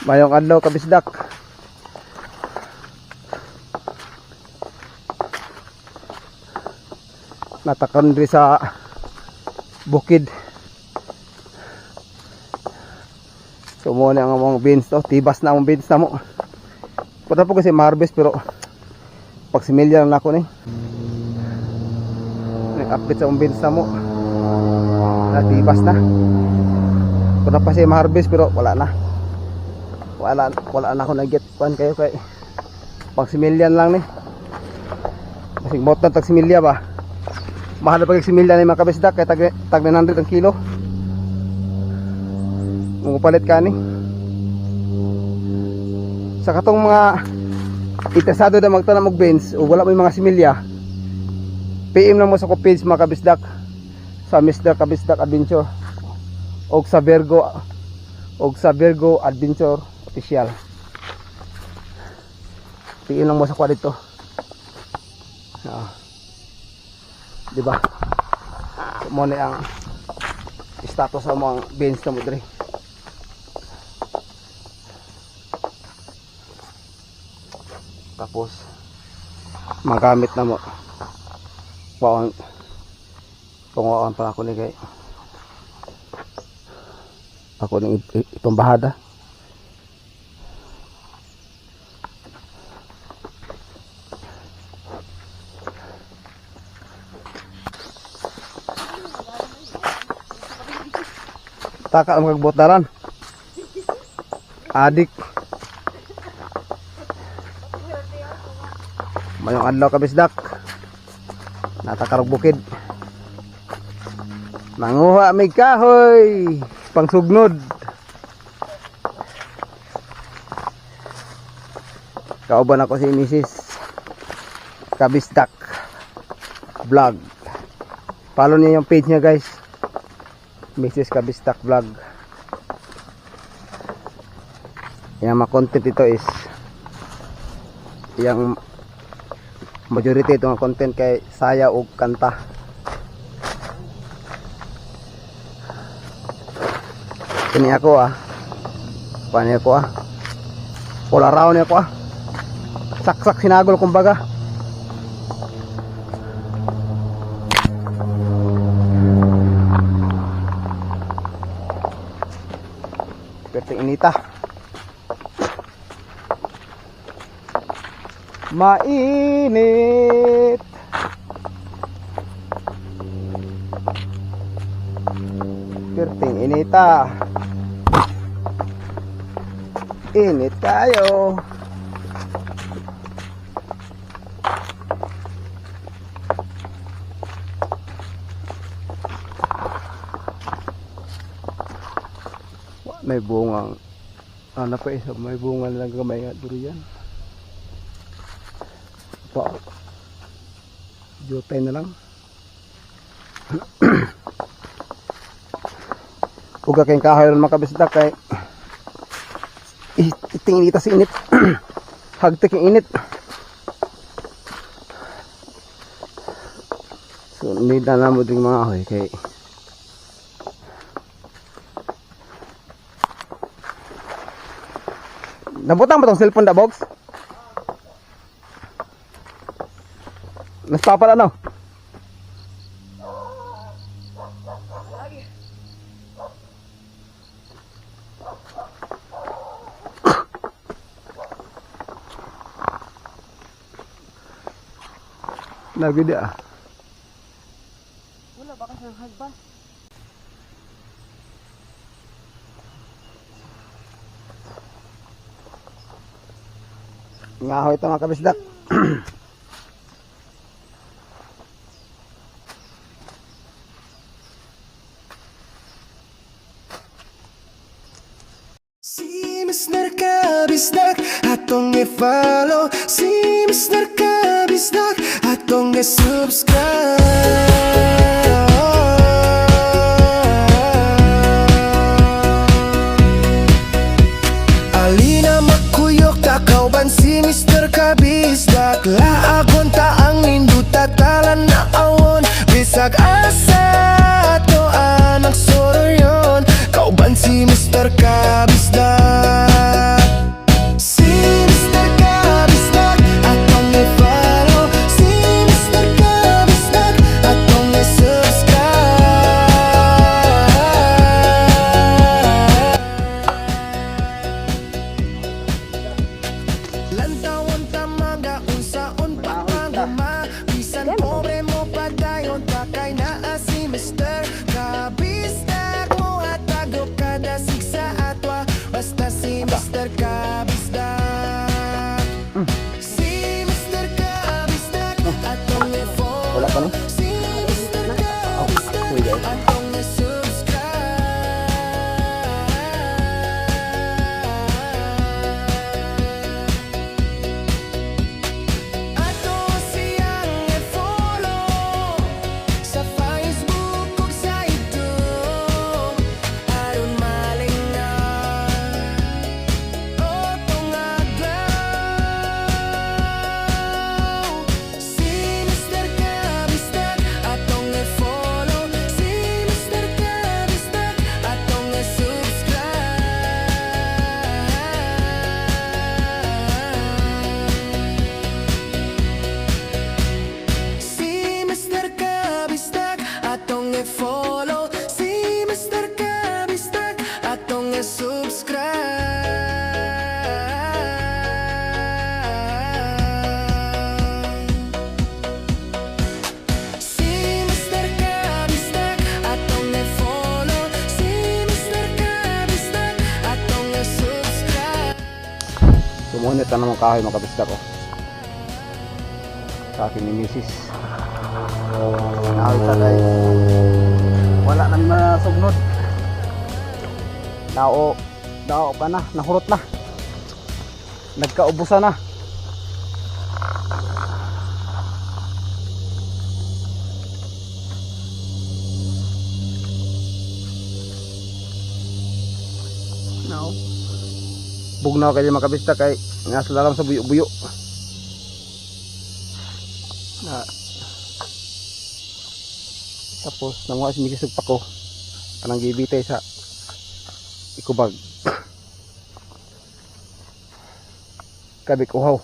Mayong adlaw kabisdak. Natakon diri sa bukid. So mo na ang among beans to, tibas na among beans na mo. Punta po kasi ma-harvest pero pag similya na ako ni. Nag-update sa among beans na mo. Natibas na. Punta pa siya ma-harvest pero wala na. Wala na ako nag-get pan kayo kay pag similyan lang ni. Kasi bot na tag similya ba. Mahal pag similya ni mga kabisdak kay tag 900 ang kilo. Mupalit ka ni. Sa katong mga interesado na magtanam og beans o wala mo yung mga similya, PM lang mo sa ko page mga kabisdak sa Mr. Kabisdak Adventure og sa Virgo Adventure Official. PM lang mo sa ko dito. Diba? Mo na ang status sa mga beans na mo diri. Tapos magamit na mo. Tunguan pa ako ni kay ako ning ipambahada. Taka ang magbotaran. Adik. Mayong adlaw kabisdak. Natakarog bukid. Manguha may kahoy. Pangsugnod. Kauban ako si Mrs. Kabisdak Vlog. Follow niyo yung page niya guys. Mrs. Kabisdak Vlog. Yang mga content ito is yang majority itong content kay saya o kanta. Ini ako paano ako all around ako saksak sinagol kumbaga. Perting inita. Mainit. Perting inita. Init kayo. May bungang ano pa isa, may bunga lang gamay nga durian pa jutay na lang. Huwag kayong kahoy rin makabisdak kay itingin kita sa init. Hagtik yung init. So need na mo din mga ahoy kay nabutang ba itong cellphone da box? Naspapala no? Nagudi wala baka sa hagban. Ngahoy ito mga kabisdak. Si Mr. Kabisdak atong i-follow, si Mr. Kabisdak atong i-subscribe. Alina makuyok takauban si Mr. Kabisdak. Laagon ta ang induta talan na awon. Bisag asa to anak soryon. Kauban si Mr. Kabisdak. kay naa si Mr. Kabisdak mo hatago kada siksa atwa basta si Mr. Kabisdak. Si Mr. Kabisdak atong Wala pa i-follow. no? Si Mr. Kabisdak atong i-subscribe. Ato siyang i-follow sa Facebook ug sa YouTube aron malingaw o tungaglaw. Si Mr. Kabisdak atong i-follow. Si Mr. Kabisdak atong i-subscribe. Si Mr. Kabisdak atong i-follow. Si Mr. Kabisdak atong i-subscribe. Si Mr. Kabisdak atong i-follow. Si Mr. Kabisdak atong i-subscribe. Sumunit na naman kahoy mga kabisdak ko. Sa akin ni Mrs. Nakita guys. Wala nang masugnod. Dao pa na, nahurot na. Nagkaubusan na. Now, bugnaw kayo mga kabisdak kay nasa lalam sa buyo-buyo. Na tapos nanguha si Mrs. Pako anang gibitay sa ikubag kabik uhaw.